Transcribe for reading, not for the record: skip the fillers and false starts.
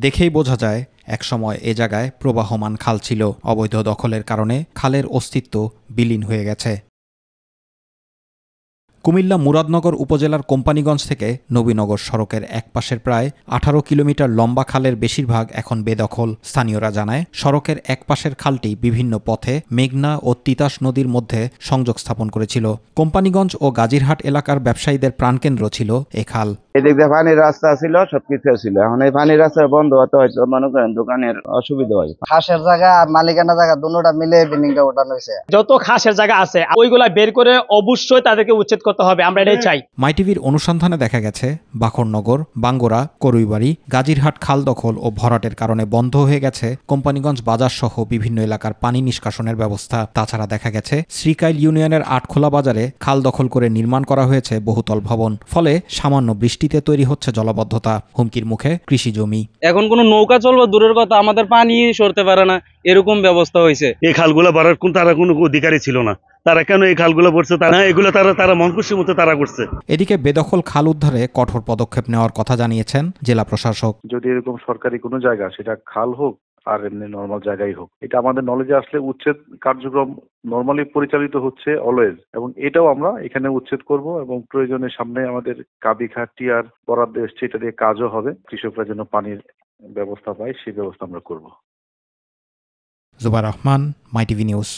দেখেই বোঝা যায় একসময় এ জায়গায় প্রবাহমান খাল ছিল। অবৈধ দখলের কারণে খালের অস্তিত্ব বিলীন হয়ে গেছে। কুমিল্লা মুরাদনগর উপজেলার কোম্পানীগঞ্জ থেকে নবীনগর সড়কের একপাশের প্রায় 18 কিলোমিটার লম্বা খালের বেশিরভাগ এখন বেদখল। স্থানীয়রা জানায়, সড়কের একপাশের খালটি বিভিন্ন পথে মেঘনা ও তিতাস নদীর মধ্যে সংযোগ স্থাপন করেছিল। কোম্পানীগঞ্জ ও গাজীরহাট এলাকার ব্যবসায়ীদের প্রাণকেন্দ্র ছিল এ খাল। এদিক দিয়ে পানির রাস্তা ছিল, সবকিছু ছিল। এখন এই পানির রাস্তা বন্ধ হতে হয়তো মনে করেন দোকানের অসুবিধা হয়। খাসের জায়গা আর মালিকানা জায়গা দুটোটা মিলে বিল্ডিংটা ওঠানো হয়েছে। যত খাসের জায়গা আছে ওইগুলা বের করে অবশ্যই তাদেরকে উচ্ছেদ করতে হবে, আমরা এটাই চাই। মাইটিভির অনুসন্ধানে দেখা গেছে, বাখরনগর, বাঙ্গোরা, করুইবাড়ি, গাজীরহাট খাল দখল ও ভরাটের কারণে বন্ধ হয়ে গেছে কোম্পানীগঞ্জ বাজার সহ বিভিন্ন এলাকার পানি নিষ্কাশনের ব্যবস্থা। তাছাড়া দেখা গেছে, শ্রীকাইল ইউনিয়নের আটখোলা বাজারে খাল দখল করে নির্মাণ করা হয়েছে বহুতল ভবন। ফলে সামান্য বৃষ্টিতে তৈরি হচ্ছে জলাবদ্ধতা, হুমকির মুখে কৃষি জমি। এখন কোনো নৌকা চলবে দূরের কথা, আমাদের পানি সরতে পারে না, এরকম ব্যবস্থা হয়েছে। এই খালগুলো ভরার তারা কোনো অধিকারী ছিল না। তারা কেন এই খালগুলো ভরছে? এগুলো তারা মনখুশির মতো তারা করছে। এদিকে বেদখল খাল উদ্ধারে কঠোর পদক্ষেপ নেওয়ার কথা জানিয়েছেন জেলা প্রশাসক। যদি এরকম সরকারি কোনো জায়গা, সেটা খাল হোক আর এমনি নর্মাল জায়গায় হোক, এটা আমাদের নলেজে আসলে উচ্ছেদ কার্যক্রম নর্মালি পরিচালিত হচ্ছে অলওয়েজ, এবং এটাও আমরা এখানে উচ্ছেদ করব এবং প্রয়োজনের সামনে আমাদের কাবিঘাট টিআর বরাদ্দ এসছে, এটা দিয়ে কাজও হবে। কৃষকরা যেন পানির ব্যবস্থা পায় সেই ব্যবস্থা আমরা করব। জুবার রহমান, মাইটিভি নিউজ।